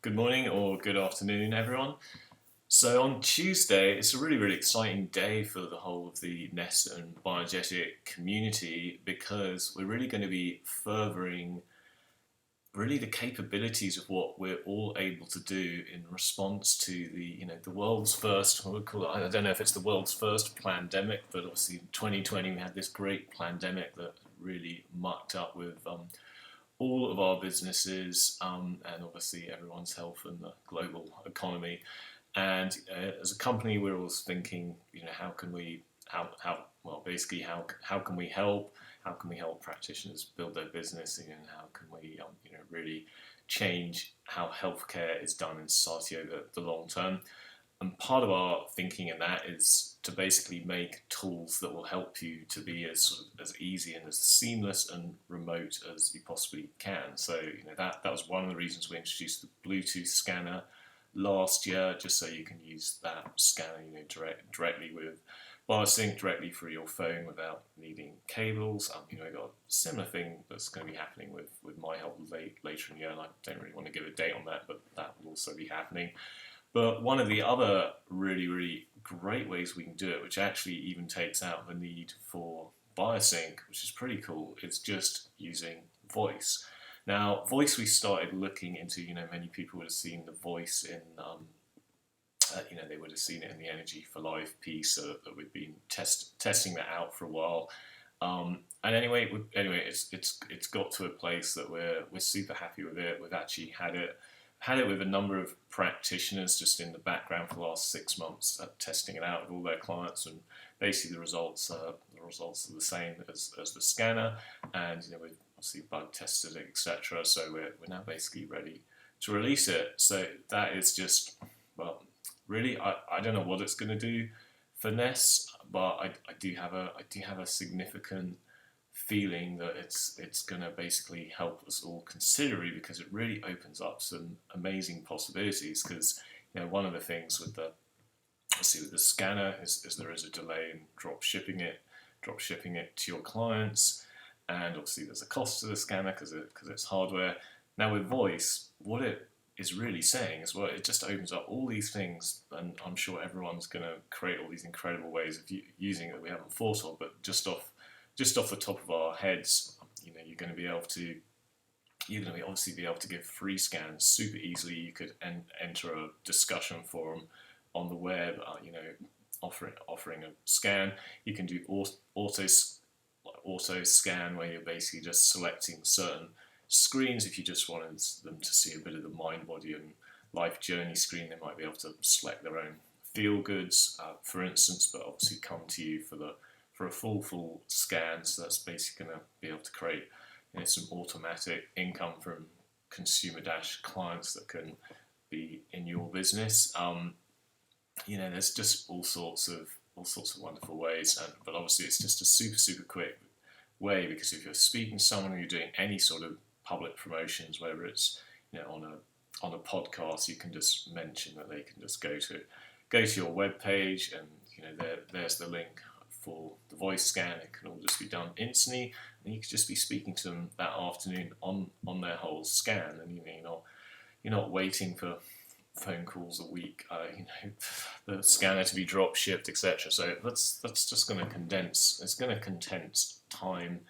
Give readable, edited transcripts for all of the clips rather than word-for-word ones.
Good morning or good afternoon, everyone. So on Tuesday, it's a really exciting day for the whole of the NES and Biogenetic community because we're really going to be furthering really the capabilities of what we're all able to do in response to the world's first, what we call it, I don't know if it's the world's first pandemic, but obviously in 2020 we had this great pandemic that really mucked up with all of our businesses and obviously everyone's health and the global economy. And as a company, we're always thinking, how can we, basically, how can we help? How can we help practitioners build their business? And how can we, really change how healthcare is done in society over the long term? And part of our thinking in that is to basically make tools that will help you to be as easy and as seamless and remote as you possibly can. So that was one of the reasons we introduced the Bluetooth scanner last year, just so you can use that scanner directly with BioSync directly through your phone without needing cables. We've got a similar thing that's going to be happening with My Health later in the year, and I don't really want to give a date on that, but that will also be happening. But one of the other really great ways we can do it, which actually even takes out the need for BioSync, which is pretty cool, is just using voice. Now, voice we started looking into, many people would have seen the voice in, they would have seen it in the Energy for Life piece that we've been testing that out for a while. And anyway, it's got to a place that we're super happy with it. We've actually had it with a number of practitioners just in the background for the last 6 months, testing it out with all their clients, and basically the results are the same as the scanner, and we've obviously bug tested it, etc. So we're now basically ready to release it. So that is just, well, really, I don't know what it's going to do for NES, but I do have a significant feeling that it's going to basically help us all considerably, because it really opens up some amazing possibilities. Because one of the things with the scanner is there is a delay in drop shipping it to your clients, and obviously there's a cost to the scanner because it's hardware. Now with voice, what it is really saying as well, it just opens up all these things, and I'm sure everyone's going to create all these incredible ways of using it that we haven't thought of, but just off the top of our heads, you're going to be able to obviously be able to give free scans super easily. You could enter a discussion forum on the web, offering a scan. You can do auto scan, where you're basically just selecting certain screens. If you just wanted them to see a bit of the mind, body, and life journey screen, they might be able to select their own feel goods, for instance, but obviously come to you for a full scan. So that's basically going to be able to create some automatic income from consumer clients that can be in your business. There's just all sorts of wonderful ways, but obviously it's just a super quick way, because if you're speaking to someone or you're doing any sort of public promotions, whether it's on a podcast, you can just mention that they can just go to your web page, and there's the link for the voice scan. It can all just be done instantly, and you could just be speaking to them that afternoon on their whole scan, and you're not waiting for phone calls a week, the scanner to be drop shipped, etc. So that's just going to condense. It's going to condense time,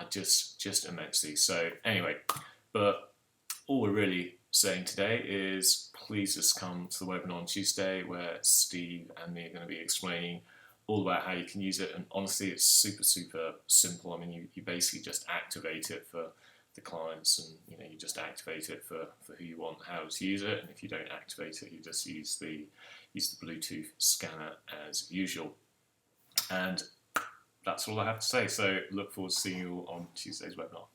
just immensely. So anyway, but all we're really saying today is please just come to the webinar on Tuesday, where Steve and me are going to be explaining all about how you can use it. And honestly, it's super simple. I mean, you basically just activate it for the clients, and you just activate it for who you want, how to use it. And if you don't activate it, you just use the Bluetooth scanner as usual. And that's all I have to say. So look forward to seeing you on Tuesday's webinar.